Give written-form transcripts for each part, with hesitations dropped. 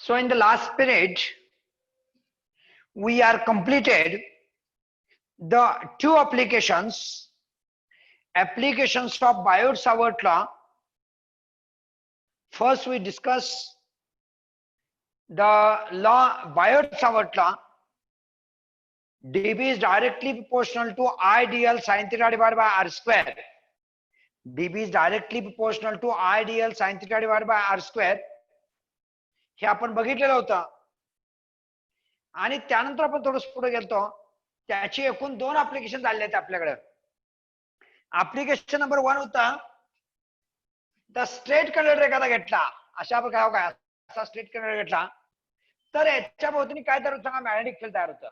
So in the last period, we are completed the two applications of Biot-Savart law. First, we discuss the law Biot-Savart law. dB is directly proportional to IDL sin theta divided by R square. dB is directly proportional to IDL sin theta divided by R square. हे आपण बघितलेलं होतं आणि त्यानंतर आपण थोडं पुढे गेलतो. त्याची एकूण दोन ऍप्लिकेशन झाले आहेत आपल्याकडे. ऍप्लिकेशन नंबर 1 होता द स्ट्रेट कंडक्टर एखादा घेतला अशा प्रकारे काय असा स्ट्रेट कंडक्टर घेतला तर याच्या भोवती काय तयार होतं सांगा मॅग्नेटिक फील्ड तयार होतं.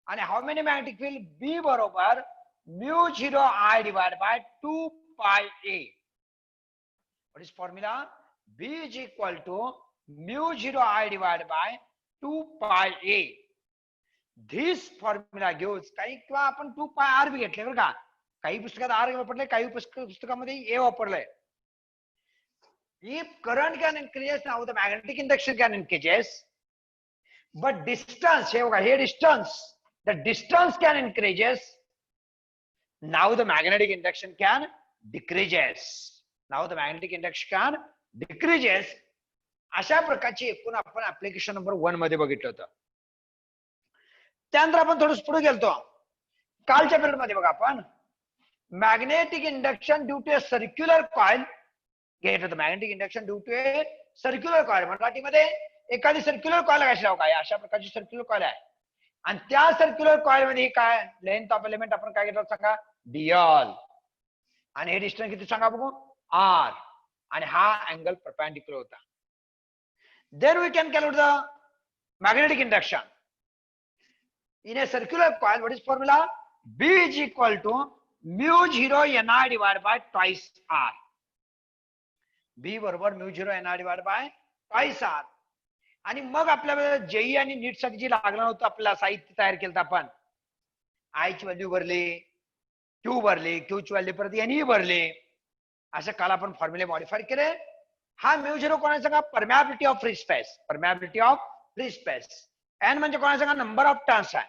आणि how many magnetic field B बरोबर μ0 I divide by 2 pi a. What is formula? b is equal to μ0 I divide by 2 pi a. This formula घेऊच काही किंवा आपण 2 पाय r बी घेतले बरं का. काही पुस्तकात r वापरले काही पुस्तकामध्ये a वापरलंय. If current can increase, now the magnetic induction can increase, but distance here distance, the distance can increases. Now the magnetic induction can decreases. Now the magnetic induction can decreases. अशा प्रकारची एकूण आपण application number 1 मध्ये बघितलं होतं. त्यानंतर आपण थोडं पुढे गेलतो. कालच्या पिरियड मध्ये बघा आपण magnetic induction due to a circular coil घेत होतं. Magnetic induction due to a circular coil. मराठीमध्ये एखादी सर्क्युलर कॉइल कशी लाव काय अशा प्रकारची सर्क्युलर कॉइल आहे आणि त्या सर्क्युलर कॉइल मध्ये काय लेंथ ऑफ एलिमेंट आपण काय घेतलं सांगा dl आणि हे डिस्टन्स किती सांगा बघू r आणि हा अँगल परपेंडिक्युलर होता. Then we can calculate the magnetic induction in a circular coil. What is formula? b is equal to μ0 ni divide by twice r. b बरोबर μ0 ni divide by twice r. आणि मग आपल्याला JEE आणि नीट साठी जी लागणार होतं आपल्याला साहित्य तयार केलं आपण आय ची व्हॅल्यू भरली, क्यू भरली, क्यू ची व्हॅल्यू परत एन भरली. असं काल आपण फॉर्म्युले मॉडिफाय केले. हा μ0 कोणाला सांगा permeability of free space. Permeability of free space. N म्हणजे कोणाला सांगा नंबर ऑफ टर्न्स आहे.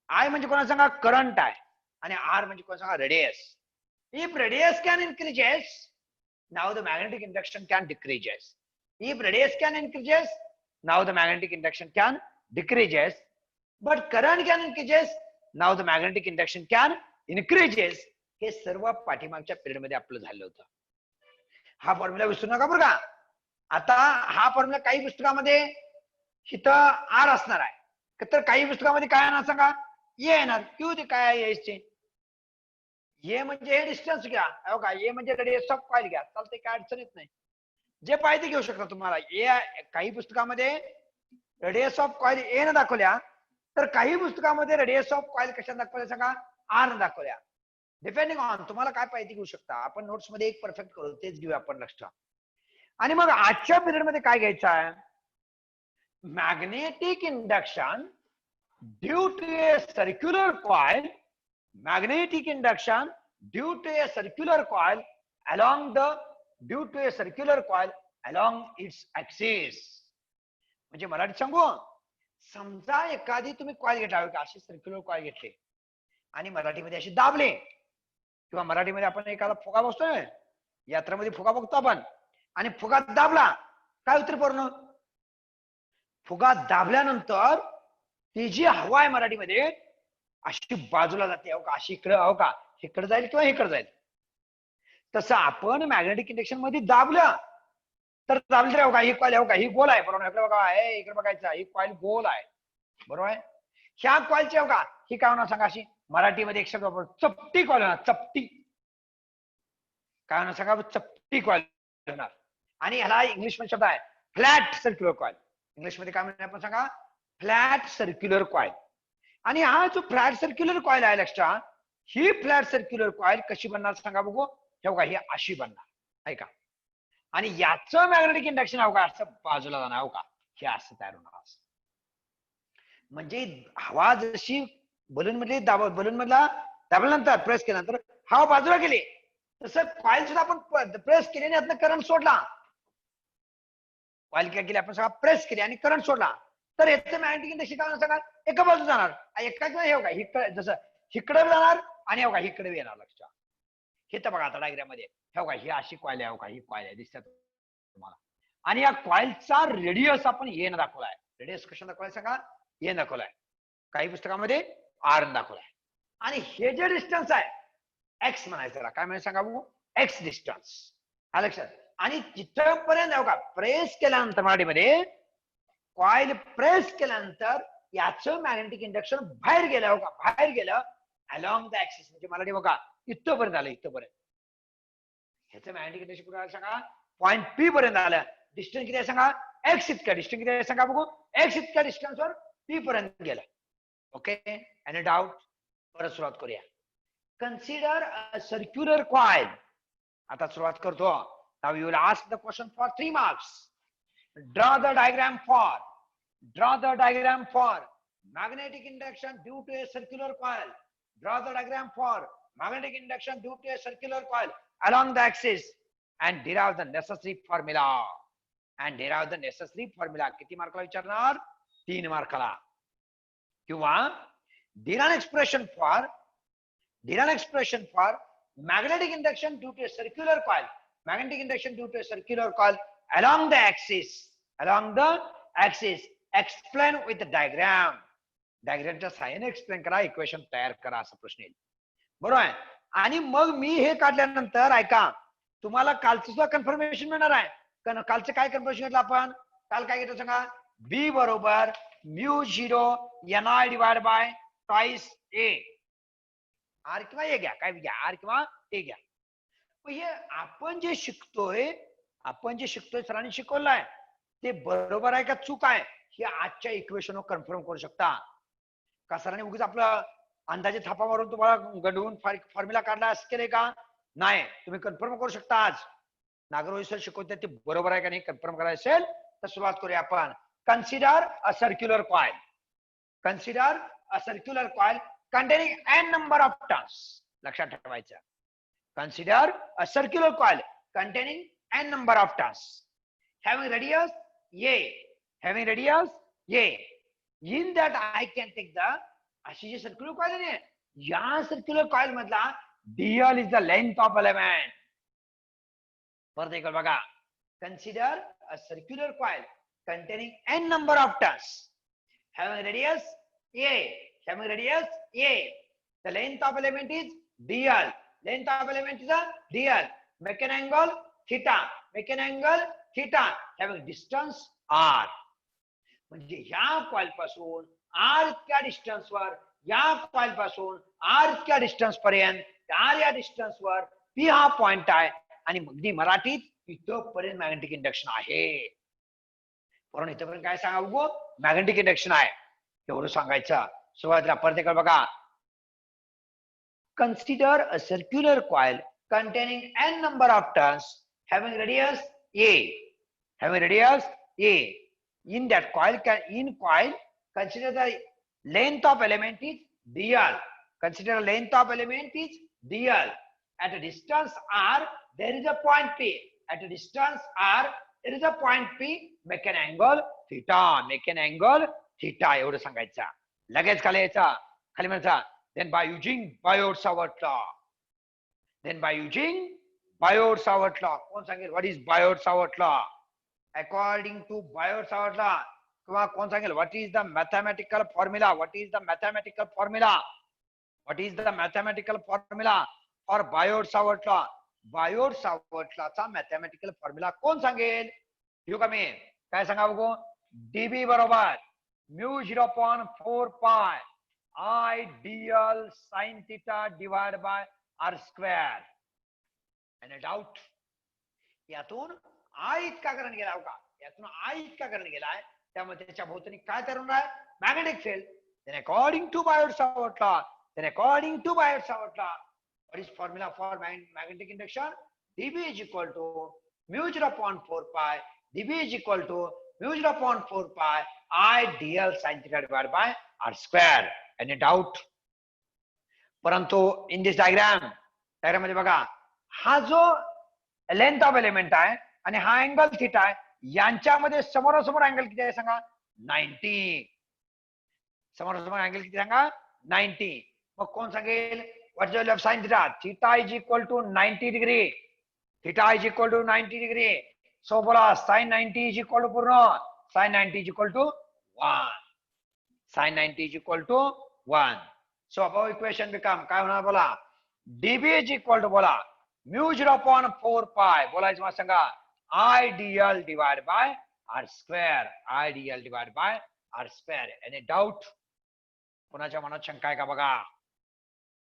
आय म्हणजे कोणाला सांगा करंट आहे आणि आर म्हणजे कोणाला सांगा radius. If radius can increases, now the magnetic induction can decreases. If radius can increases, now the magnetic induction can decreases. But current can increases, now the magnetic induction can increases. हे सर्व पाठीमागच्या period मध्ये आपलं झालं होतं. हा formula विसरू नका बरं का. आता हा फॉर्म्युला काही पुस्तकामध्ये इथं आर असणार आहे तर काही पुस्तकामध्ये काय येणार सांगा ए येणार. क्यू ते काय यायचे ये म्हणजे हे डिस्टन्स घ्या का ये म्हणजे रेडियस ऑफ कॉइल घ्या चालते काय अडचण येत नाही. जे पाहिजे घेऊ शकता तुम्हाला. ए काही पुस्तकामध्ये रेडियस ऑफ कॉइल ए न दाखवल्या तर काही पुस्तकामध्ये रेडियस ऑफ कॉइल कशा दाखवल्या सांगा आर न दाखवल्या. डिपेंडिंग ऑन तुम्हाला काय पाहिजे घेऊ शकता. आपण नोट्स मध्ये एक परफेक्ट करू तेच घेऊ आपण लक्षात. आणि मग आजच्या पिरियड मध्ये काय घ्यायचं आहे magnetic induction due to a circular coil. Magnetic induction due to a circular coil due to a circular coil along its axis. म्हणजे मराठीत सांगू समजा एखादी तुम्ही कॉइल घेतला अशी सर्क्युलर कॉइल घेतली आणि मराठीमध्ये अशी दाबले किंवा मराठीमध्ये आपण एखादा फुगा बसतोय यात्रेमध्ये फुगा बघतो आपण आणि फुगा दाबला काय उत्तर पूर्ण फुगा दाबल्यानंतर ती जी हवा आहे मराठीमध्ये अशी बाजूला जाते. हो का अशी इकडे हो का इकडे जाईल किंवा इकडे जाईल. तसं आपण मॅग्नेटिक इंडक्शन मध्ये दाबलं तर दाबलं तरी हो का ही कॉइल हो का ही गोल आहे बरोबर. इकडे बघा हे इकडे बघायचं ही कॉइल गोल आहे बरोबर आहे. ह्या कॉइलची हो का ही काय होणार सांगा अशी मराठीमध्ये एक शब्द वापर चपटी कॉइल होणार. चपटी काय होणार सांगा चपटी कॉइल होणार. आणि ह्याला इंग्लिश मध्ये शब्द आहे फ्लॅट सर्क्युलर कॉइल. इंग्लिश मध्ये काय म्हणणार आपण सांगा फ्लॅट सर्क्युलर कॉइल. आणि हा जो फ्लॅट सर्क्युलर कॉइल आहे लक्षात ही फ्लॅट सर्क्युलर कॉइल कशी बनणार सांगा बघू. हे बघा ही अशी बनणार ऐका आणि याचं मॅग्नेटिक इंडक्शन हो का असं बाजूला जाणार हो का हे असं तयार होणार. म्हणजे हवा जशी बलून मधली बलून मधला दाबल्यानंतर प्रेस केल्यानंतर हवा बाजूला गेली तसं कॉइल सुद्धा आपण प्रेस केल्याने यातनं करंट सोडला कॉइल काय केली आपण सगळा प्रेस केली आणि करंट सोडला तर याचं मॅग्नेटिक इंडक्शन काय होणार एका बाजू जाणार एकाच हे बघा इकडे जसं इकडे जाणार आणि बघा इकडे येणार लक्षात हे तर बघा आता डायग्राम मध्ये हे बघा ही अशी कॉइल आहे बघा ही कॉइल आहे दिसतात तुम्हाला आणि या कॉइलचा रेडियस आपण एन दाखवलाय रेडियस कशा दाखवलाय सांगा एन दाखवलाय काही पुस्तकामध्ये आर दाखवलाय आणि हे जे डिस्टन्स आहे एक्स म्हणायचं त्याला काय म्हणायचं सांगा बघू एक्स डिस्टन्स हा लक्षात आणि तिथपर्यंत बघा प्रेस केल्यानंतर मराठीमध्ये कॉइल प्रेस केल्यानंतर याचं मॅग्नेटिक इंडक्शन बाहेर गेलं बघा बाहेर गेलं अलॉंग द ऍक्सिस म्हणजे मराठी बघा इथपर्यंत आलं इथपर्यंत ह्याचं मॅग्नेटिक इंडक्शन कुठे आलं सांगा पॉइंट पी पर्यंत आलं डिस्टन्स किती आहे सांगा एक्स इतका डिस्टन्स किती आहे सांगा बघू एक्स इतक्या डिस्टन्सवर पी पर्यंत गेला ओके एनी डाऊट परत सुरुवात करूया कन्सिडर अ सर्क्युलर कॉइल आता सुरुवात करतो now you will ask the question for 3 marks draw the diagram for magnetic induction due to a circular coil draw the diagram for magnetic induction due to a circular coil along the axis and derive the necessary formula किती मार्काला विचारणार 3 मार्काला किंवा derive an expression for magnetic induction due to a circular coil along the axis explain with the diagramच्या सहाय्याने explain करा equation तयार करा असा प्रश्न येईल बरोबर आहे आणि मग मी हे काढल्यानंतर ऐका तुम्हाला कालचं सुद्धा कन्फर्मेशन मिळणार आहे कालचं काय कन्फर्मेशन घेतलं आपण काल काय घेतलं सांगा बी बरोबर μ0 ni divide by twice A R किंवा ए घ्या काय घ्या आर किंवा ए घ्या हे आपण जे शिकतोय सरांनी शिकवलंय ते बरोबर आहे का चूक आहे हे आजच्या इक्वेशनवर कन्फर्म करू शकता का सरांनी उगीच आपलं अंदाजे थापा मारून तुम्हाला गडवून फॉर्म्युला काढला असं केले का नाही तुम्ही कन्फर्म करू शकता आज नागरहोळी सर शिकवते ते बरोबर आहे का नाही कन्फर्म करायचं असेल तर सुरुवात करूया आपण consider a circular coil containing n number of turns लक्षात ठेवायचं consider a circular coil containing n number of turns having radius a in that I can take the अशी जी सर्क्युलर कॉइल आहे या सर्क्युलर कॉइल मधला dl is the length of element परत एक बघा consider a circular coil containing n number of turns having radius a the length of element is dl make an angle theta having distance r म्हणजे ह्या coil पासून r इतक्या distance वर या coil पासून r इतक्या डिस्टन्स पर्यंत r या डिस्टन्स वर p हा पॉइंट आहे आणि अगदी मराठीत इथपर्यंत मॅग्नेटिक इंडक्शन आहे म्हणून इथपर्यंत काय सांगा बघू मॅग्नेटिक इंडक्शन आहे एवढं सांगायचं सुरुवातीला परत एकदा बघा consider a circular coil containing n number of turns having radius a in that coil consider the length of element is dl at a distance r there is a point p make an angle theta एवढं सांगायचं लगेच खाली यायचा खाली म्हणायचा then by using Biot-Savart law कोण सांगेल what is Biot-Savart law according to Biot-Savart law किंवा कोण सांगेल what is the mathematical formula for Biot-Savart law चा mathematical formula कोण सांगेल येऊ का मी काय सांगा बघू dB बरोबर μ0.4 pi I dl sin theta divided by r square any doubt यातून I इतका करंट गेला होता त्यामुळे त्याच्या भोवताली काय तयार होणार magnetic field then according to Biot-Savart law what is formula for magnetic induction dB is equal to μ0.4 pi I dl sin theta divided by r square any doubt परंतु इन दिस डायग्राम मध्ये बघा हा जो length of element आहे आणि हा angle theta आहे यांच्यामध्ये समोरासमोर अँगल किती आहे सांगा? 90. समोरासमोर अँगल किती सांगा? 90. मग कोण सांगेल? What is value of sine theta? Theta is equal to 90 degree. Theta is equal to 90 degree. So बोला साइन 90 इज इक्वल टू पूर्ण sine 90 is equal to 1. Sine 90 is equal to 1. So अब equation become काय होणार बोला? DB is equal to बोला mu 0/4 pi. बोला इसमें सांगा I DL divide by R square. I DL divide by R square. Any doubt? कोणाच्या मनात शंका आहे का बघा?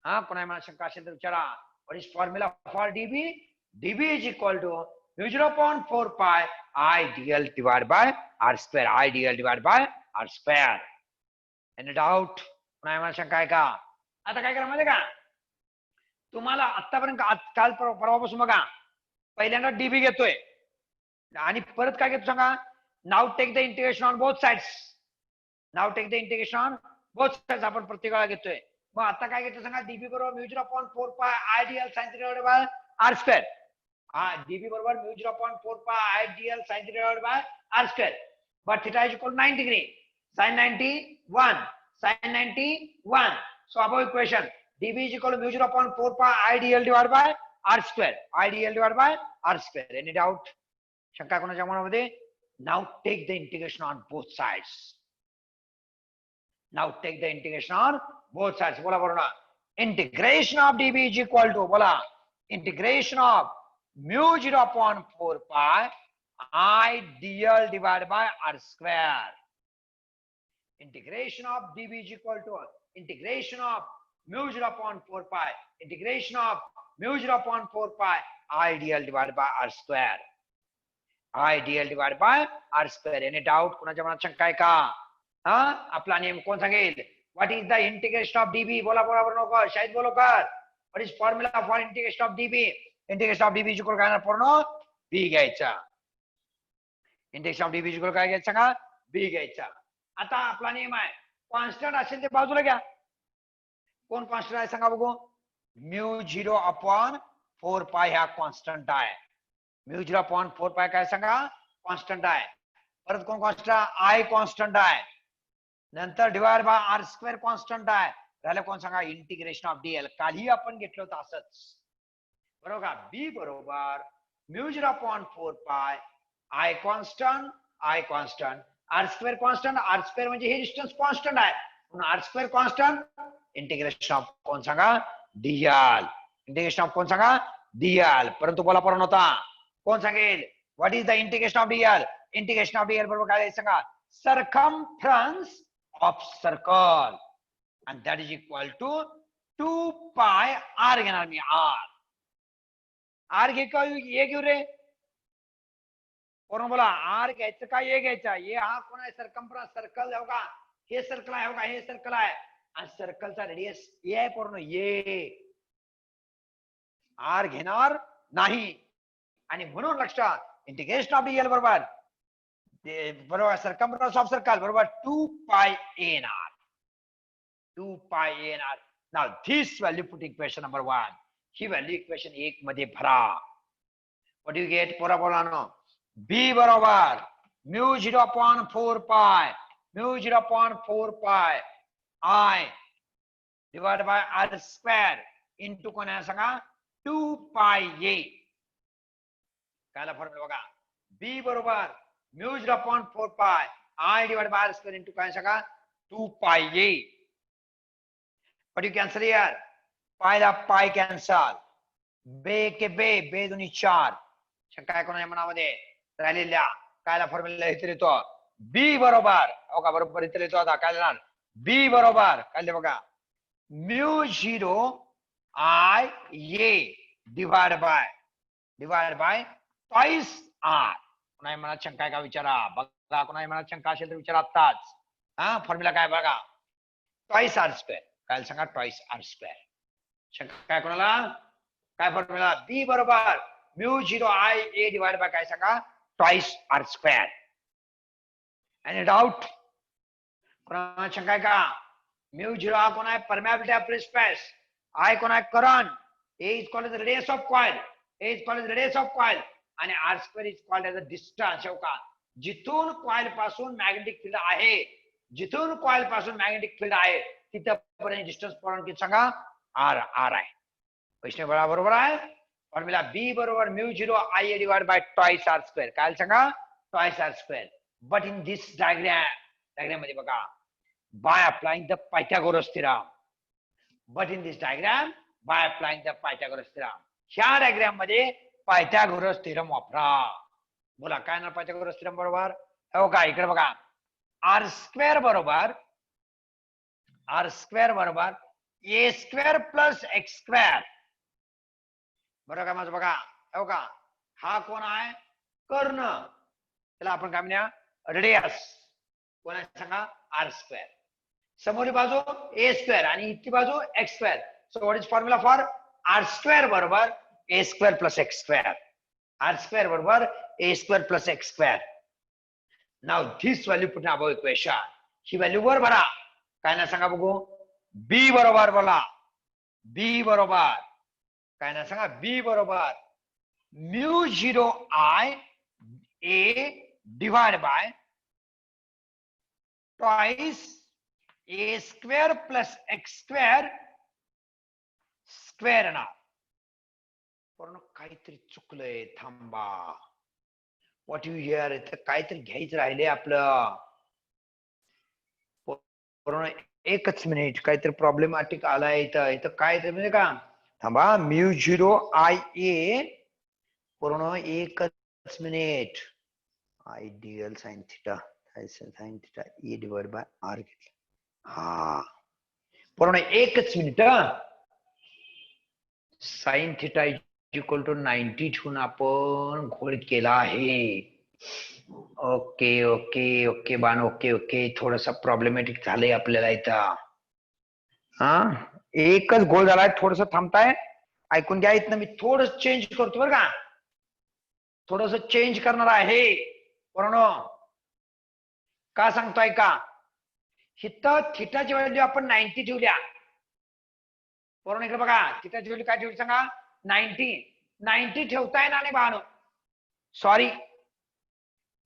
हा, कोणा मनात शंका असेल तर विचारा. What is formula for DB? DB is equal to mu 0/4 pi I DL divide by R square. I DL divide by R square. Any doubt? कोणा मनात शंका आहे का? आता काय करा माहिती का, तुम्हाला आतापर्यंत काल परवापासून बघा पहिल्यांदा डीबी घेतोय आणि परत काय घेतो सांगा? Now take the integration on both sides. Now take the integration on both sides आपण प्रत्येक वेळा घेतोय. मग आता काय घेतो सांगा? डीबी बरोबर mu 0/4 pi I DL sine theta divide by R square. हा, डीबी बरोबर mu 0/4 pi I DL sine theta divide by R square. But theta is equal 90 degree. Sine 90 1, sine 90 1. So above equation dB is equal to mu 0/4 pi IDL divided by R square. IDL divided by R square. Any doubt? शंका कोणाच्या मनामध्ये? Now take the integration on both sides. Now take the integration on both sides. बोला बरोबर. Integration of dB is equal to बोला integration of mu 0/4 pi IDL divided by R square. Integration of dB is equal to integration of mu 0/4 pi integration of mu 0/4 pi IDL divided by R square. IDL divided by R square. Any doubt? कोणाच्या मनात शंका आहे का? हा, आपला नियम कोण सांगेल? What is the integration of dB? बोला बोला बरं नको शायद बोलो कर. What is formula for integration of dB? Integration of dB is equal काय पूर्ण b घ्यायचा. Integration of dB is equal काय घ्यायचा का? b घ्यायचा. आता आपला नियम आहे कॉन्स्टंट असेल ते बाजूला घ्या. कोण कॉन्स्टंट आहे सांगा बघू? म्यू 0/4 पाय हा कॉन्स्टंट आहे. म्यू 0/4 पाय काय सांगा? कॉन्स्टंट आहे. परत कोण कॉन्स्टंट? आय कॉन्स्टंट आहे. नंतर divide by R square constant आहे. राहिलं कोण सांगा? Integration of DL. कालही आपण घेतलं होतं असंच बरोबर का? बी बरोबर mu 0/4 pi I constant R square constant. R square म्हणजे हे डिस्टन्स कॉन्स्टंट आहे म्हणून R square constant. Integration of कोण सांगा? डीएल. इंटिग्रेशन ऑफ कोण सांगा? डीएल. परंतु बोला परत होता कोण सांगेल? What is the integration of DL? Integration of DL बरोबर काय सांगा? Circumference of circle and that is equal to 2 pi r घेणार मी. r घे का ये घेऊ रे? कोण बोला r घ्यायचं का ये घ्यायचा? ये हा कोण आहे? सर्कमफ्रन्स सर्कल आहे का? हे सर्कल आहे का? हे सर्कल आहे आणि सर्कलचा रेडियस ए आहे पूर्ण. ये आर घेणार नाही आणि म्हणून लक्षात इंटिग्रेशन ऑफ डीएल बरोबर सर्कमफ्रन्स ऑफ सर्कल बरोबर 2 पाय एनआर. 2 पाय NR. Now this value put equation number 1. He value equation 1 मध्ये भरा. What you get? पोरा बोला ना. बी बरोबर mu 0/4 pi I divided by R square into कोण आहे सांगा? 2 पाय ए. कायला फॉर्म्युला बघा. बी बरोबर mu 0/4 pi I divided by R square into काय सांगा? 2 pi A. But you cancel here. पायला पाय कॅन्सल. बे के बे दोन्ही 4. शंका आहे कोणाच्या मनामध्ये? राहिलेल्या कायला फॉर्म्युला इथे लिहितो. बी बरोबर हो का? बरोबर इथे लिहितो. आता काय लिहिणार? बी बरोबर काय लिहिले बघा? Mu 0 I A divide by twice R. कोणाच्या मनात शंका आहे का? विचारा बघा. कोणाच्या मनात शंका असेल तर विचारा आत्ताच. हा, फॉर्म्युला काय बघा? Twice R square. काय सांगा? Twice R square. शंका काय कोणाला? काय फॉर्म्युला? बी बरोबर mu 0 I A divide by काय सांगा? Twice R square. Any doubt? कोणाला शंका आहे का? म्यू 0 हा कोण आहे? Permeability of free space. I कोण आहे? Current. A is called as radius of coil. आणि R square is called as a distance. हो का? जिथून कॉइल पासून मॅग्नेटिक फील्ड आहे, जिथून कॉइल पासून मॅग्नेटिक फील्ड आहे तिथपर्यंत डिस्टन्स पॉइंट किती सांगा, आर आर आहे. वैष्णव बरोबर आहे. फॉर्म्युला बी बरोबर mu 0 IA divide by twice R square. काय सांगा, twice R square. But in this diagram मध्ये बघा, by applying the Pythagoras theorem. But in this diagram by applying the Pythagoras theorem. ह्या diagram मध्ये Pythagoras theorem वापरा. बोला काय ना पायथागोरस थिरम बरोबर. हो का, इकडे बघा, आर स्क्वेअर बरोबर A square plus X square. बरोबर का माझं बघा. हो का, हा कोण आहे, कर्ण. त्याला आपण काय म्हणूया, रेडियस. कोण आहे सांगा, आर स्क्वेअर. समोरची बाजू ए स्क्वेअर आणि इथली बाजू X square. So what is formula for R square बरोबर A square plus X square. R square बरोबर A square plus X square. Now this value put in above equation. ही value वर भरा. काय ना सांगा बघू, बी बरोबर बोला, बी बरोबर काय ना सांगा, बी बरोबर mu 0 I A divide by twice A square plus X square square. ना पूर्ण काहीतरी चुकलंय, थांबा. व्हॉट यू हिअर, इथं काहीतरी घ्यायचं राहिले आपलं. पूर्ण एकच मिनिट, काहीतरी प्रॉब्लेमॅटिक आलाय इथं काहीतरी म्हणजे का, थांबा. म्यू 0 IA पूर्ण एकच minute. I DL sine theta A divide by R घेतलं. हा पूर्ण एकच minute. Sine theta equal to 90 ठेवून आपण घोळ केला आहे. ओके ओके ओके बाण, ओके ओके. थोडस प्रॉब्लेमॅटिक झालंय आपल्याला इथं. हा एकच घोळ झालाय. थोडस थांबताय, ऐकून घ्या. इथनं मी थोडस चेंज करतो बरं का, थोडस चेंज करणार आहे. पूर्ण का सांगतोय का, इथं थिटाची व्हॅल्यू आपण 90 ठेवल्या. पूर्ण इकडे बघा, थिटाची व्हॅल्यू काय ठेवली सांगा, 90 ठेवता येणार नाही बाण, सॉरी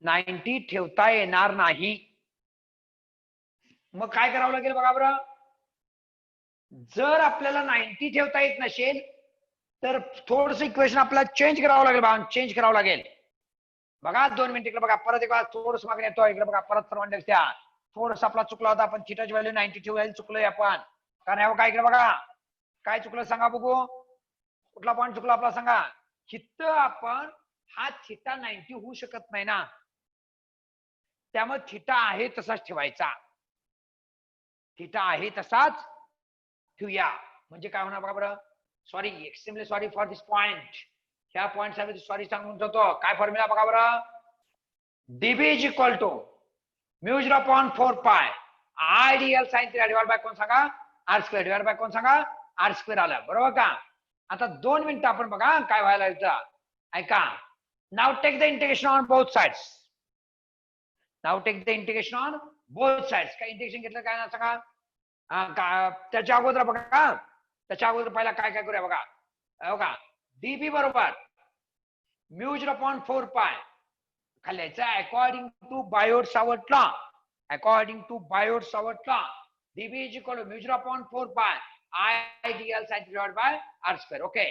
90 ठेवता येणार नाही. मग काय करावं लागेल बघा बरं. जर आपल्याला 90 ठेवता येत नसेल तर थोडस इक्वेशन आपल्याला चेंज करावं लागेल बाण, चेंज करावं लागेल. बघा 2 मिनिट इकडे बघा, परत एकदा थोडस मागणी येतो. इकडे बघा, परत सर्वांनी लक्ष द्या. थोडस आपला चुकला होता. आपण थिटाची व्हॅल्यू 90 ठेवायला चुकलोय आपण. कारण काय इकडे बघा, काय चुकलं सांगा बघू, कुठला पॉईंट चुकला आपला सांगा. इथं आपण हा थिटा 90 होऊ शकत नाही ना, त्यामुळे थिटा आहे तसाच ठेवायचा. थिटा आहे तसाच ठेवूया. म्हणजे काय होणार बघा बरं. Sorry, extremely sorry for this point. ह्या पॉइंट साठी सॉरी सांगून जातो. काय फॉर्म्युला बघा बरं, DB is equal to mu 0/4 pi I DL sine theta divide by कोण सांगा, आर स्क्वेअर डिवाइड बाय कोण सांगा, आर स्क्वेअर आलं. बरोबर का. आता 2 मिनिटं आपण बघा काय व्हायला इथं. ऐका. Now take the integration on both sides. Now take the integration on both sides. काय इंटिग्रेशन घेतलं काय ना सांगा. त्याच्या अगोदर बघा, त्याच्या अगोदर पहिला काय काय करूया बघा. बघा, डीबी बरोबर म्यू 0/4 पाय खाली यायचं according to Biot Savart law. According to Biot Savart law DB is equal to mu 0/4 pi I DL sine divide by R square. Okay,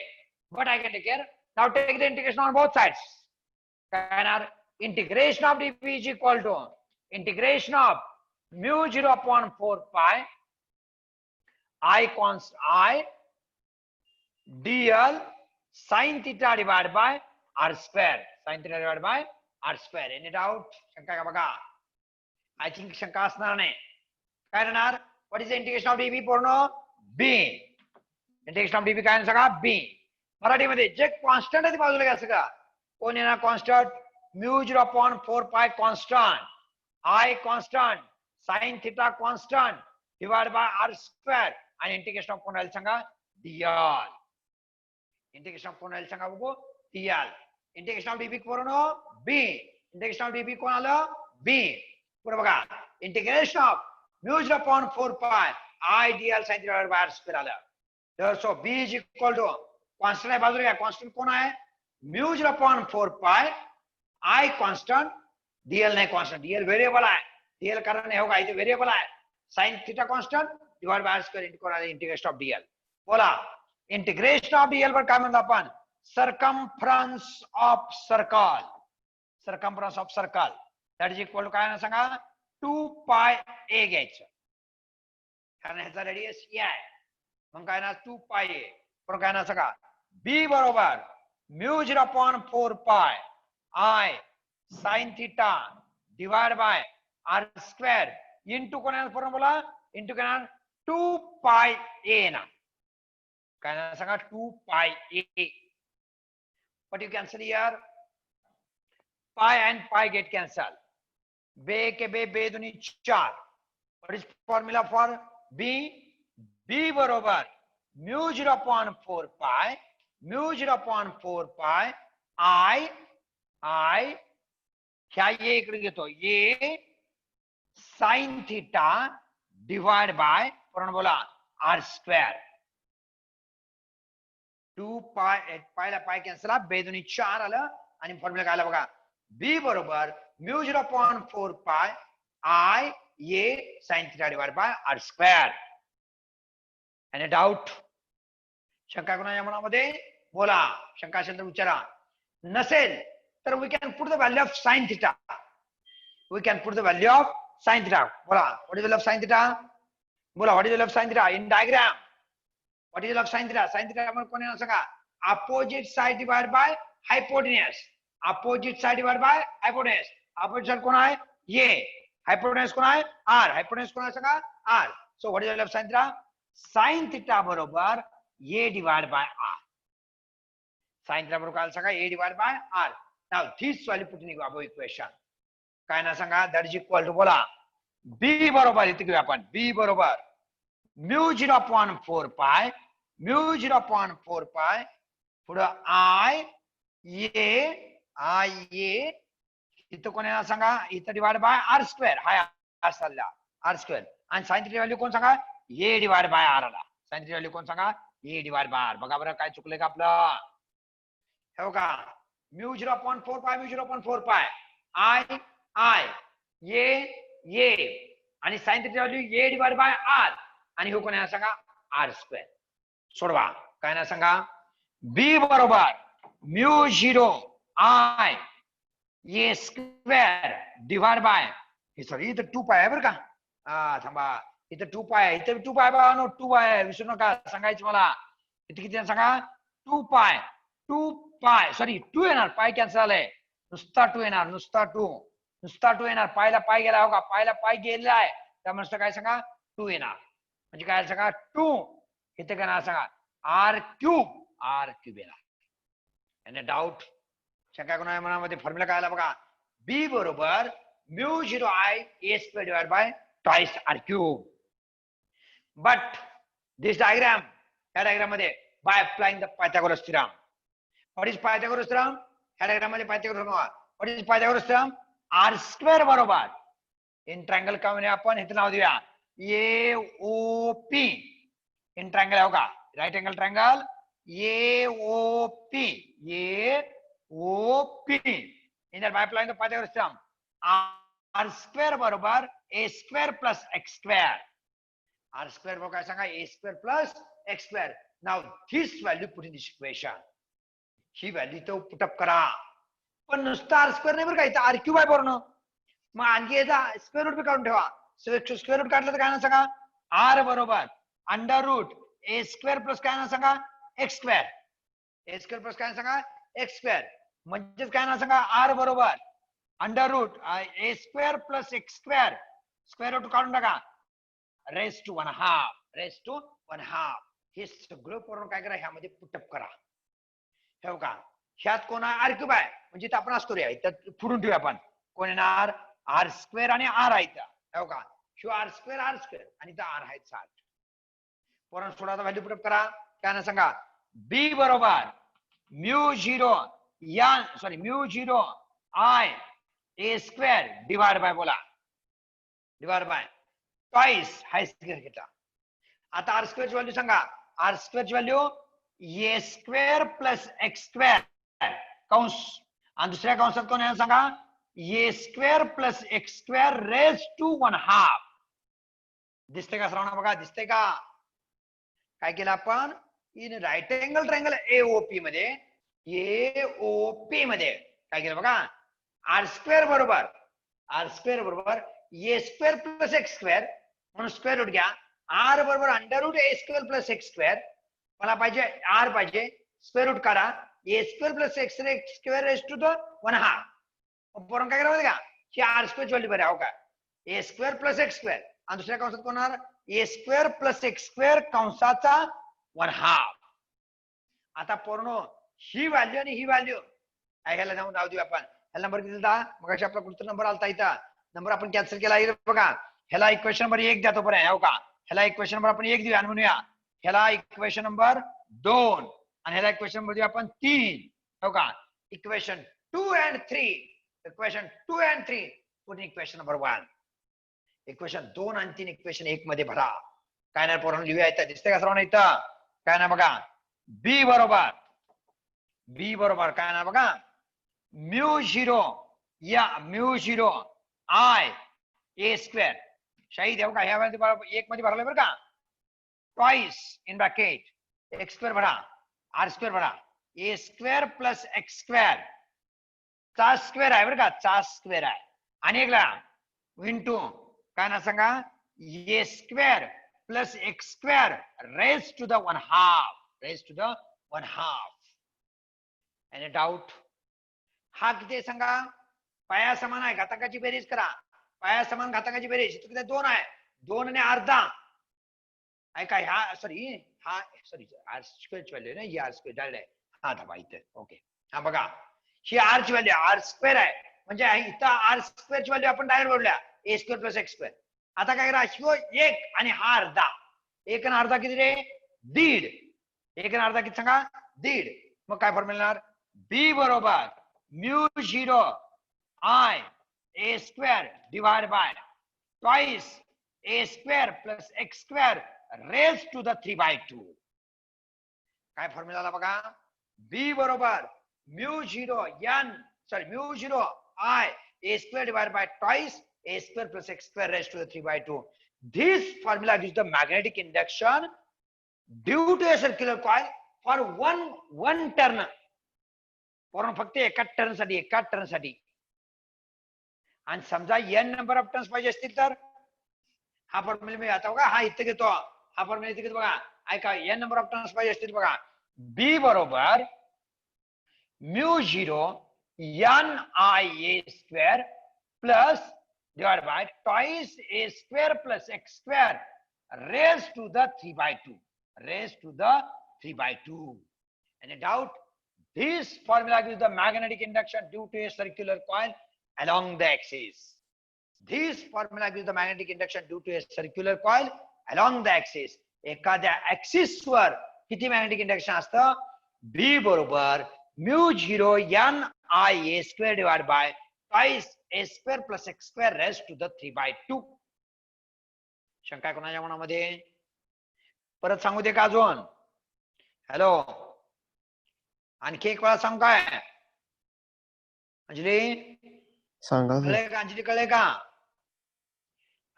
but I can take care. Now take the integration on both sides. Integration of dv is equal to integration of mu 0/4 pi I dl sin theta divided by r square. Sin theta divided by r square. Any doubt? शंका का बघा. I think शंका असणार नाही. काय राहणार? What is the integration of dv पूर्ण b. Integration of DB काय सांगा, बी. मराठीमध्ये जे कॉन्स्टंट आहे ते बाजूला घ्यायचं का. कोण येणार constant, mu 0/4 pi constant, I constant, sine theta constant divide by R square. आणि इंटिग्रेशन ऑफ कोण राहील सांगा, डीएल. इंटिग्रेशन ऑफ कोण राहील सांगा बघू, डीएल. इंटिग्रेशन ऑफ डीबी पूर्ण बी. इंटिग्रेशन ऑफ डीबी कोण आलं, बी. पुढे बघा, integration of mu 0/4 pi I DL sine theta divide by R square आलं. So b is equal to constant आहे बाजूला. constant कोण आहे, mu 0/4 pi I constant DL नाही कॉन्स्टंट, डीएल व्हेरिएबल आहे, डीएल कारण नाही होगा, इथे व्हेरिएबल आहे. Sine theta constant divide by square into कोणाला इंटिग्रेशन ऑफ डीएल. बोला इंटिग्रेशन ऑफ डीएल वर काय म्हणतो आपण? Circumference of circle. Circumference of circle that is equal to काय ना सांगा 2 पाय ए घ्यायचं, कारण ह्याचा रेडियस ए आहे, मग काय ना 2 पाय ए. पण काय ना सांगा बी बरोबर mu 0.4 pi I sine theta divide by R square into कोणा फॉर्म्युला इंटू काय 2 पाय ए ना, काय ना सांगा 2 pi A. What you cancel here? Pi and pi get cancelled. बे के बे दुनी 4. What is formula for b? b बरोबर म्यू 0.4 पाय म्यू 0.4 पाय I क्या ये इकडे घेतो ये साइन थीटा डिवाइड बाय बोला आर स्क्वेअर. 2 पाय पायला पाय कॅन्सल, बेदुनी 4 आलं आणि फॉर्म्युला काय आला बघा बी बरोबर mu 0.4 pi I A sine theta divide by R square. Any doubt? शंका कोणाच्या मनामध्ये? बोला. शंका असेल तर विचारा, नसेल तर we can put the value of sine theta. We can put the value of sine theta. बोला what is value of sine theta? बोला what is value of sine theta in diagram? What is the sin theta? Sin theta आपण कोणी सांगा opposite side divided by hypotenuse. Opposite side divided by hypotenuse. Opposite side कोण आहे? ये. Hypotenuse कोण आहे? R. Hypotenuse कोण आहे सांगा? R. So what is the value of sin theta? Sin theta बरोबर A divided by R. Sin theta बरोबर काय सांगा A divided by R. Now this value put in above equation. काय ना सांगा that is equal to बोला B बरोबर इथे घेऊया आपण B बरोबर म्यू 0.4 पाय म्यू 0.4 पाय पुढं आय ये इथं कोण येणार सांगा इथं डिवाइड बाय आर स्क्वेअर हाय आर चालला आर स्क्वेअर आणि साइन थीटा व्हॅल्यू कोण सांगा ए डिवाइड बाय आर आला. साइन थीटा व्हॅल्यू कोण सांगा ए डिवाइड बाय आर. बघा बरं काय चुकले का आपलं? हे बघा म्यू 0.4 पाय म्यू 0.4 पाय आय ये आणि sine theta value A divide by R आणि हो कोण सांगा आर स्क्वेअर. सोडवा काय ना सांगा बी बरोबर mu 0 I A square divide bye sorry इथं 2 पाय आहे बरं का. थांबा इथं 2 पाय आहे, इथं 2 पाय बघा नो 2 पाय विसरू नका सांगायचं मला. इथे किती सांगा 2 पाय सॉरी 2 येणार पाय कॅन्सल झालंय नुसता 2 येणार नुसता 2 येणार. पायला पाय गेला हो का पायला पाय गेलेला आहे त्यामुळे काय सांगा 2 येणार म्हणजे काय सांगा 2 इथे काय सांगा आर क्यूब येणार. आणि डाऊट शंका कोणा मनामध्ये फॉर्म्युला काय आला बघा बी बरोबर mu 0 I A square divide by twice R cube. But this diagram या डायग्राम मध्ये by applying the Pythagoras theorem. What is Pythagoras theorem? या डायग्राम मध्ये Pythagoras what is Pythagoras theorem? R square बरोबर in triangle का म्हणे आपण इथे नाव देऊया AOP. इन ट्रायंगल आहे का right angle triangle AOP in that by applying the Pythagoras theorem R square बरोबर A square plus X square. R square बरोबर काय सांगा A square plus X square. Now this value put in this equation. ही value तो put up करा पण नुसतं R square नाही बरं का इथं आर क्यूब आहे बरोबर. मग आणखी याचा स्क्वेअर रूट बी काढून ठेवा. स्क्वेअर रूट काढलं तर काय ना सांगा आर बरोबर under root A square plus काय ना सांगा एक्स स्क्वेअर. ए स्क्वेअर प्लस काय ना सांगा एक्स स्क्वेअर म्हणजेच काय ना सांगा आर बरोबर under root A square plus X square square root काढून टाका रेस टू 1/2. हे सगळं करून काय करा ह्यामध्ये पुटअप करा. ठेव का ह्यात कोण आहे आर क्यूब आहे म्हणजे इथं आपण असतो रे इथं पुढून ठेवूया आपण कोण येणार आर स्क्वेअर आणि आर आहे इथं हो का शिव आर स्क्वेअर आणि इथं आर आहे 60. पोरांनो सोडाचा व्हॅल्यू पुटअप करा काय ना सांगा बी बरोबर mu 0 I A square divide by बोला divide by twice high square घेतला. आता आर स्क्वेअर ची व्हॅल्यू सांगा आर स्क्वेअर ची value A square plus X square कंस आणि दुसऱ्या कंसात कोण आहे सांगा A square plus X square raise to 1/2. दिसते का सर्वांना? बघा दिसते का? काय केलं आपण? In right angle triangle AOP मध्ये काय केलं बघा? आर स्क्वेअर बरोबर A square plus X square म्हणून स्क्वेअर रूट घ्या. आर बरोबर under root A square plus X square. मला पाहिजे आर पाहिजे, स्क्वेअर रूट काढा. A square plus X square raise to the 1/2. पोरण काय करावं का? ही आर स्क्वेअर व्हॅल्यू बरे हो का? ए स्क्वेअर प्लस एक्स स्क्वेअर आणि दुसऱ्या कंसात कोण होणार? ए स्क्वेअर प्लस एक्स स्क्वेअर कंसाचा 1/2. आता पोरणो ही व्हॅल्यू आणि ही व्हॅल्यू ह्याला जाऊन नाव देऊ आपण. ह्याला नंबर किती दिला? मग आपला कुठचा नंबर आलता इथं? नंबर आपण कॅन्सल केला बघा. ह्याला इक्वेशन नंबर 1 द्या तोपर्यंत हो का? ह्याला इक्वेशन नंबर आपण 1 देऊया आणि म्हणूया ह्याला इक्वेशन नंबर 2 आणि ह्याला इक्वेशन नंबर देऊ आपण 3 हो का? इक्वेशन 2 and 3 पुढे इक्वेशन नंबर 1. इक्वेशन 2 आणि 3 इक्वेशन 1 मध्ये भरा. काय नाही पोरांनो लिहूया इथं. दिसतंय का सर्वांना इथं? काय नाही बघा. बी बरोबर काय ना बघा mu zero I A square. शाही देऊ का? ह्या वेळेला 1 मध्ये भरलाय बरं का? Twice in bracket x square भरा, आर स्क्वेअर भरा. ए स्क्वेअर प्लस एक्स स्क्वेअर चा स्क्वेअर आहे बरं का? चा स्क्वेअर आहे. आणि एकला इंटू काय ना सांगा A square plus X square raise to the 1/2. Any doubt? हा किती सांगा? पाया समान आहे, घातांकाची बेरीज करा. पाया समान घातांकाची बेरीज किती? 2 आहे. 2 आणि अर्धा ऐका. ह्या सॉरी आर स्क्वेअरची व्हॅल्यू ना, ही आर स्क्वेअर डायरेक्ट आहे. हा दाबा इथे. ओके. हा बघा ही आर ची व्हॅल्यू आर स्क्वेअर आहे म्हणजे इथं आर स्क्वेअरची व्हॅल्यू आपण डायरेक्ट बोलल्या ए स्क्वेअर प्लस एक्स स्क्वेअर. आता काय करा? शिव 1 आणि हा अर्धा. 1 आणि अर्धा किती रे? 1.5. 1 आणि अर्धा किती सांगा? 1.5. मग काय फॉर्म्युला येणार? बी बरोबर mu zero I A square divide by twice A square plus X square raise to the 3/2. काय फॉर्म्युला आला बघा? बी बरोबर mu zero I A square divide by twice a square plus x square raised to the 3/2. This formula gives the magnetic induction due to a circular coil for one turn. पूर्ण फक्त एका turn साठी. आणि समजा n number of turns पाहिजे असतील तर हा फॉर्म्युला मी आता बघा. हा इथे घेतो. हा फॉर्म्युला इथे घेतो बघा. ऐका n नंबर ऑफ टर्न्स पाहिजे असतील बघा. b बरोबर mu zero n I a square plus divided by twice a square plus x square raised to the 3/2. Any doubt? This formula gives the magnetic induction due to a circular coil along the axis. एखाद्या axis वर किती magnetic induction असतं? B बरोबर mu zero n I a square divided by twice a square plus x square raised to the 3/2. शंका कोणाच्या मनामध्ये? परत सांगू दे का अजून? हॅलो आणखी एक वेळा सांगू काय? अंजली सांगा. कळले का? अंजली कळले का?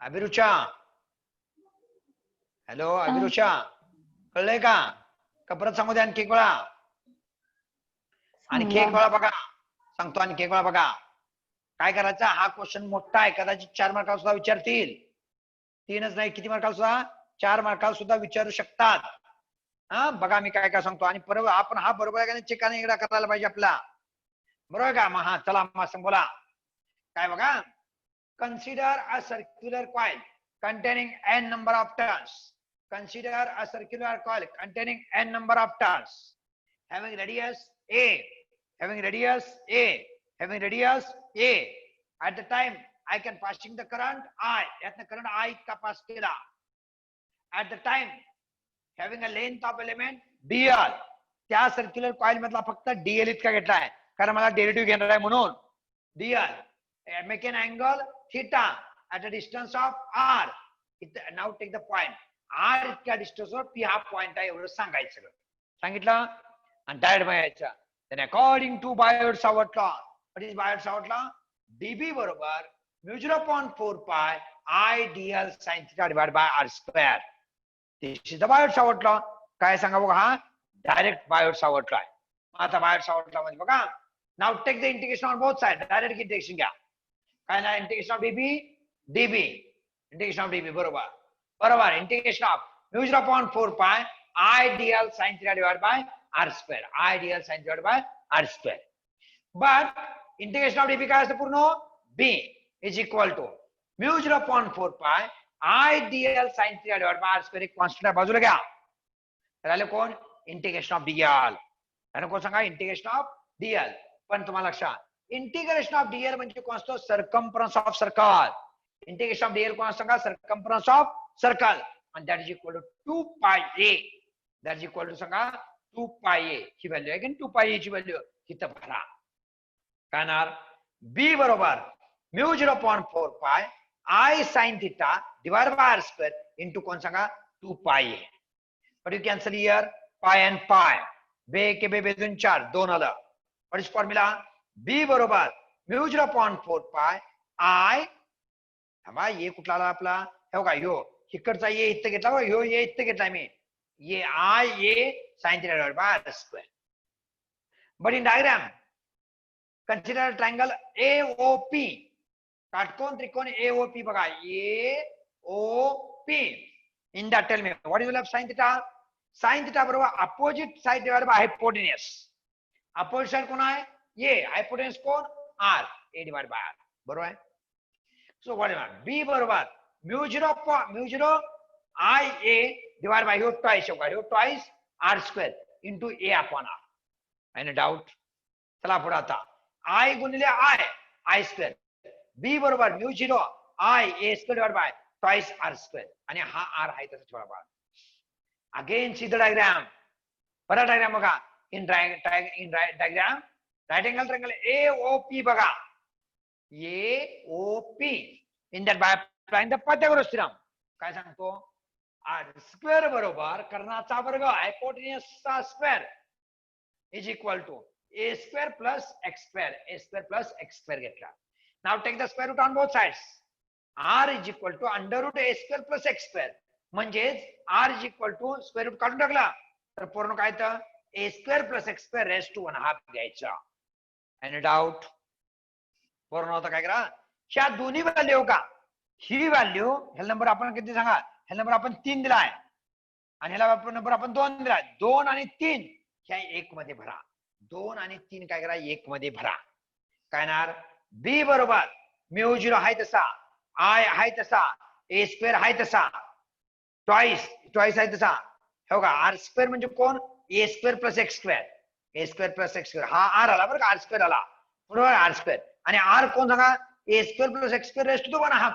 अभिरुचा हॅलो अभिरुचा कळले का? परत सांगू दे आणखी एक वेळा? आणखी एक वेळा बघा सांगतो. आणखी एक वेळा बघा. काय करायचं? हा क्वेश्चन मोठा आहे, कदाचित 4 मार्काला सुद्धा विचारतील. 3च नाही, किती मार्काला सुद्धा? 4 मार्काला सुद्धा विचारू शकतात. हा बघा मी काय काय सांगतो. आणि बरोबर आपण हा बरोबर आहे का नाही चेक एकदा करायला पाहिजे आपला. बरोबर का? मग हा चला मग सांग बोला. काय बघा? Consider a circular coil containing n number of turns. Consider a circular coil containing n number of turns having radius a at the time I can passing the current I यातनं current I का pass केला at the time having a length of element dl. त्या circular coil मधला फक्त dl इतका घेतलाय कारण मला डेरिव्हेटिव्ह घेणार आहे म्हणून. dl make an angle theta at a distance of r. Now take the point r इतक्या डिस्टन्स वर p हा पॉइंट आहे एवढं सांगायचं. सगळं सांगितलं आणि डायरेक्ट बघायचं. Then according to Biot-Savart law, what is Biot-Savart law? DB बरोबर μ0.4 pi I DL sine theta divide by R square. This is the Biot Savart law. काय सांगा बघा, हा डायरेक्ट बायोट सावर्ट लॉ आहे. आता बायोट सावर्ट लॉ मध्ये बघा, now take the integration on both side. Direct integration घ्या. काय ना, integration of DB DB integration of DB बरोबर बरोबर integration of μ0.4 pi I DL sine theta divide by R square. I DL sine divide by R square. But integration of DB काय असतं पूर्ण, B is equal to μ0.4 pi I DL sine theta divide by R square. एक constant बाजूला घ्या. राहिले कोण, integration of Diehl. आणि कोण सांगा, इंटिग्रेशन ऑफ डीएल. पण तुम्हाला लक्षात, इंटिग्रेशन ऑफ डीएल म्हणजे कोण असतो, circumference of circle. Integration of Diehl कोण सांगा, सर्कम्फरन्स ऑफ सर्कल. आणि that is equal to 2 pi A. That is equal to सांगा 2 पाय ए ची व्हॅल्यू आहे की 2 पाय ए ची व्हॅल्यू तिथं भरा. काय येणार, बी बरोबर μ0.4 pi I sine theta divide by R square into कोण सांगा 2 pi A. But you cancel here pi and pi. बे के बे बेजून 4 2 आलं. व्हॉट इज फॉर्म्युला, बी बरोबर μ0.4 पाय आय, थांबा ये कुठला आला आपला, हे बघा ह्यो इकडचा ये इथं घेतला बघा, ह्यो ये इथं घेतला मी, ये I A sine theta divide by R square. But in diagram consider triangle AOP. काटकोन त्रिकोण AOP बघा, AOP. In that tell me what is the left sin theta? Sin theta बरोबर opposite side divided by hypotenuse. Opposite side कोण आहे, A. Hypotenuse कोण, R. A divided by R. बरोबर आहे. So what is it? B बरोबर μ0 I A divided by ह्यो twice होगा, ह्यो twice R square into A upon R. Any doubt? चला पुढे आता I गुणिले I स्क्वेअर. B बरोबर μ0 I A square divide by twice R square. आणि हा R आहे तसं ठेवा बघा. Again see the diagram. बरा डायग्राम बघा. In diagram right angle triangle AOP बघा. AOP in that by applying the Pythagoras theorem. काय सांगतो, R स्क्वेअर बरोबर कर्णाचा वर्ग हायपोटेन्यूसचा square is equal to a square plus x square. A square plus x square घेतला. Now take the square root on both sides. R is equal to under root a square plus x square. म्हणजेच R is equal to square root काढून टाकला तर पूर्ण काय तर a square plus x square raised to 1/2 घ्यायचा. Any doubt? पूर्ण होता काय करा, ह्या दोन्ही व्हॅल्यू का, ही व्हॅल्यू ह्या नंबर आपण किती सांगा, ह्या नंबर आपण 3 दिलाय आणि ह्याला नंबर आपण 2 दिलाय. 2 आणि 3 ह्या 1 मध्ये भरा. 2 आणि 3 काय करा, 1 मध्ये भरा. काय येणार, बी बरोबर μ0 आहे तसा, आय आहे तसा, ए स्क्वेअर आहे तसा, ट्वाइस आहे तसा. हो का, आर स्क्वेअर म्हणजे कोण, ए स्क्वेअर प्लस एक्स स्क्वेअर. ए स्क्वेअर प्लस एक्स स्क्वेअर हा आर आला बरं का, आर स्क्वेअर आला बरोबर, आर स्क्वेअर. आणि आर कोण सांगा, A square plus X square raised to 1/2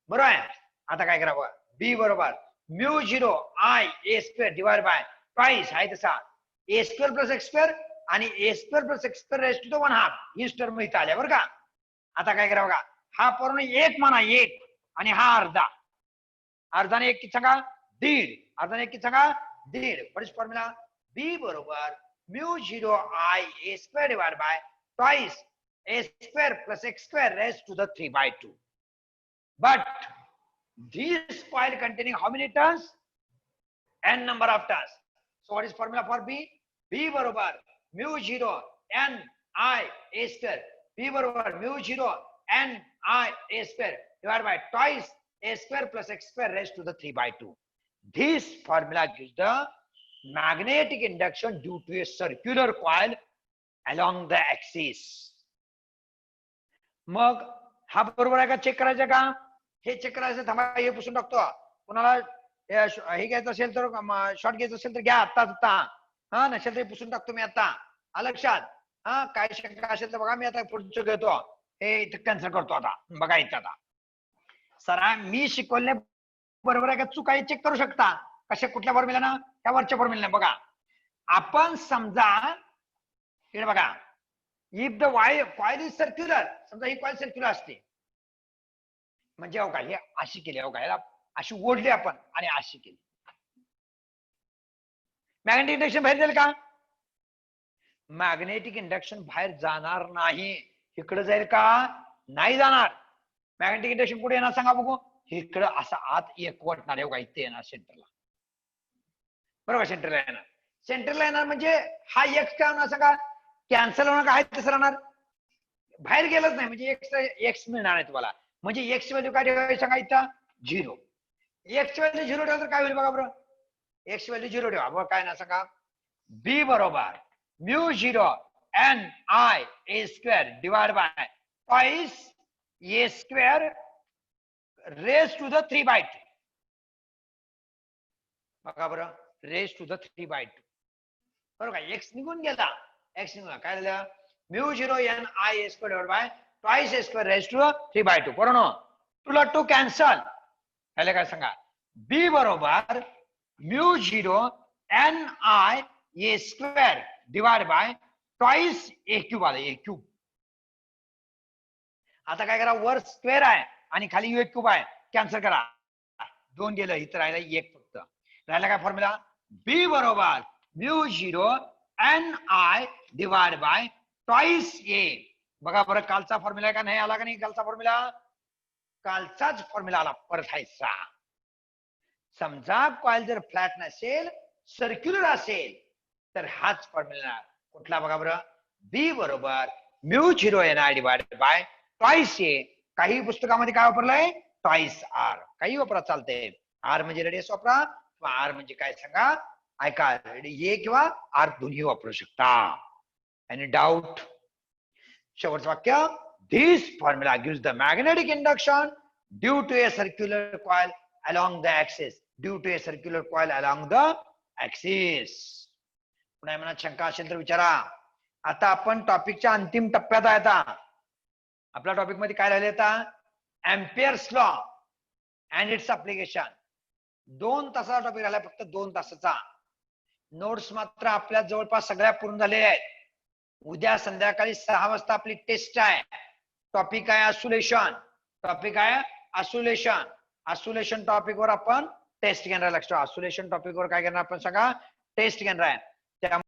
बरोबर आहे. आता काय करावं, बी बरोबर μ0 I A square divide by twice आहे तसा A square plus X square आणि A square plus X square raised to 1/2 ही टर्म इथं आल्या बरं का. आता काय करावं का, हा पूर्ण 1 म्हणा 1 आणि हा अर्धा, अर्धाने 1 किती सांगा 1.5, अर्धाने 1 किती सांगा 1.5. व्हॉट इज फॉर्म्युला, बी बरोबर μ0 I A square divide by twice A square plus X square raised to the 3/2. But this coil containing how many turns? N number of turns. So what is formula for B? B बरोबर μ0 n I a square. B बरोबर μ0 n I a square divided by twice a square plus x square raised to the 3/2. This formula gives the magnetic induction due to a circular coil along the axis. मग हा बरोबर आहे का, check करायचं का, हे check करायचं. थांबा हे पुसून टाकतो. कोणाला हे घ्यायचं असेल तर शॉर्ट घ्यायचं असेल तर घ्या आता. हा नसेल तर पुसून टाकतो मी आता. लक्षात, हा काय शंका असेल तर बघा, मी आता पुढचं घेतो, हे इथं कॅन्सल करतो. आता बघा इथं आता सरा मी शिकवले बरोबर आहे का, चूक आहे चेक करू शकता. कशा कुठल्या फॉर्म्युला ना, त्या वरच्या फॉर्म्युला बघा. आपण समजा इकडे बघा, if the coil is circular, समजा ही कॉइल सर्क्युलर असते म्हणजे हो का, हे अशी केली हो का, याला अशी ओढली आपण आणि अशी केली, मॅग्नेटिक इंडक्शन बाहेर जाईल का, मॅग्नेटिक इंडक्शन बाहेर जाणार नाही. इकडे जाईल का, नाही जाणार. मॅग्नेटिक इंडक्शन कुठे येणार सांगा बघू. इकडं असं आत एकवटणार आहे, इथे येणार सेंटरला. बरोबर, सेंटरला येणार. सेंटरला येणार म्हणजे हा एक्स काय होणार सांगा, कॅन्सल होणार, काय तसं राहणार, बाहेर गेलंच नाही, म्हणजे एक्स मिळणार आहे तुम्हाला. म्हणजे एक्स व्हॅल्यू काय ठेवायची सांगा, इथं 0. एक्स व्हॅल्यू 0 ठेवलं तर काय होईल बघा बरं. एक्स व्हॅल्यू 0 ठेवा, बघा काय ना सांगा, बी बरोबर μ0 ni a square divide by twice a square raise to the 3/2. बघा बरं, रेज टू द 3/2. बरोबर, एक्स निघून गेला, एक्स निघून काय झालं, μ0 ni a square divide by twice a square raise to the 3/2. बरोबर, 2 ला 2 कॅन्सल. ह्याला काय सांगा, बी बरोबर μ0 ni a square divide by twice a cube आलं, a क्यूब. आता काय करा, वर स्क्वेअर आहे आणि खाली a क्यूब आहे, कॅन्सल करा, 2 गेलं, इथं राहिला 1 फक्त. राहिला काय फॉर्म्युला, बी बरोबर μ0 ni divide by twice a. बघा बरं, कालचा फॉर्म्युला का नाही आला, का नाही कालचा फॉर्म्युला, कालचाच फॉर्म्युला आला परत हायचा. समजा कॉइल जर फ्लॅट नसेल, सर्क्युलर असेल, तर हाच फॉर्म्युला कुठला बघा बरं, बी बरोबर μ0 ni divide by twice a. काही पुस्तकामध्ये काय वापरलंय, ट्वाइस r. काही वापरा चालते, r म्हणजे रेडियस वापरा, r म्हणजे काय सांगा, ऐका, a किंवा r दोन्ही वापरू शकता. Any doubt. शेवटचं वाक्य, this formula gives the magnetic induction due to a circular coil along the axis. Due to a circular coil along the axis. पुन्हा मनात शंका असेल तर विचारा. आता आपण टॉपिकच्या अंतिम टप्प्यात आहे. आता आपल्या टॉपिक मध्ये काय राहिले, आता Ampere's law and it's application. 2 तासाचा टॉपिक राहिला, फक्त 2 तासाचा. नोट्स मात्र आपल्या जवळपास सगळ्या पूर्ण झालेल्या आहेत. उद्या संध्याकाळी 6 वाजता आपली टेस्ट आहे. टॉपिक आहे आसुलेशन. टॉपिक आहे आसुलेशन. आसुलेशन टॉपिक वर आपण टेस्ट घेणार. लक्षात, आसुलेशन टॉपिक वर काय करणार आपण सांगा, टेस्ट घेणार आहे.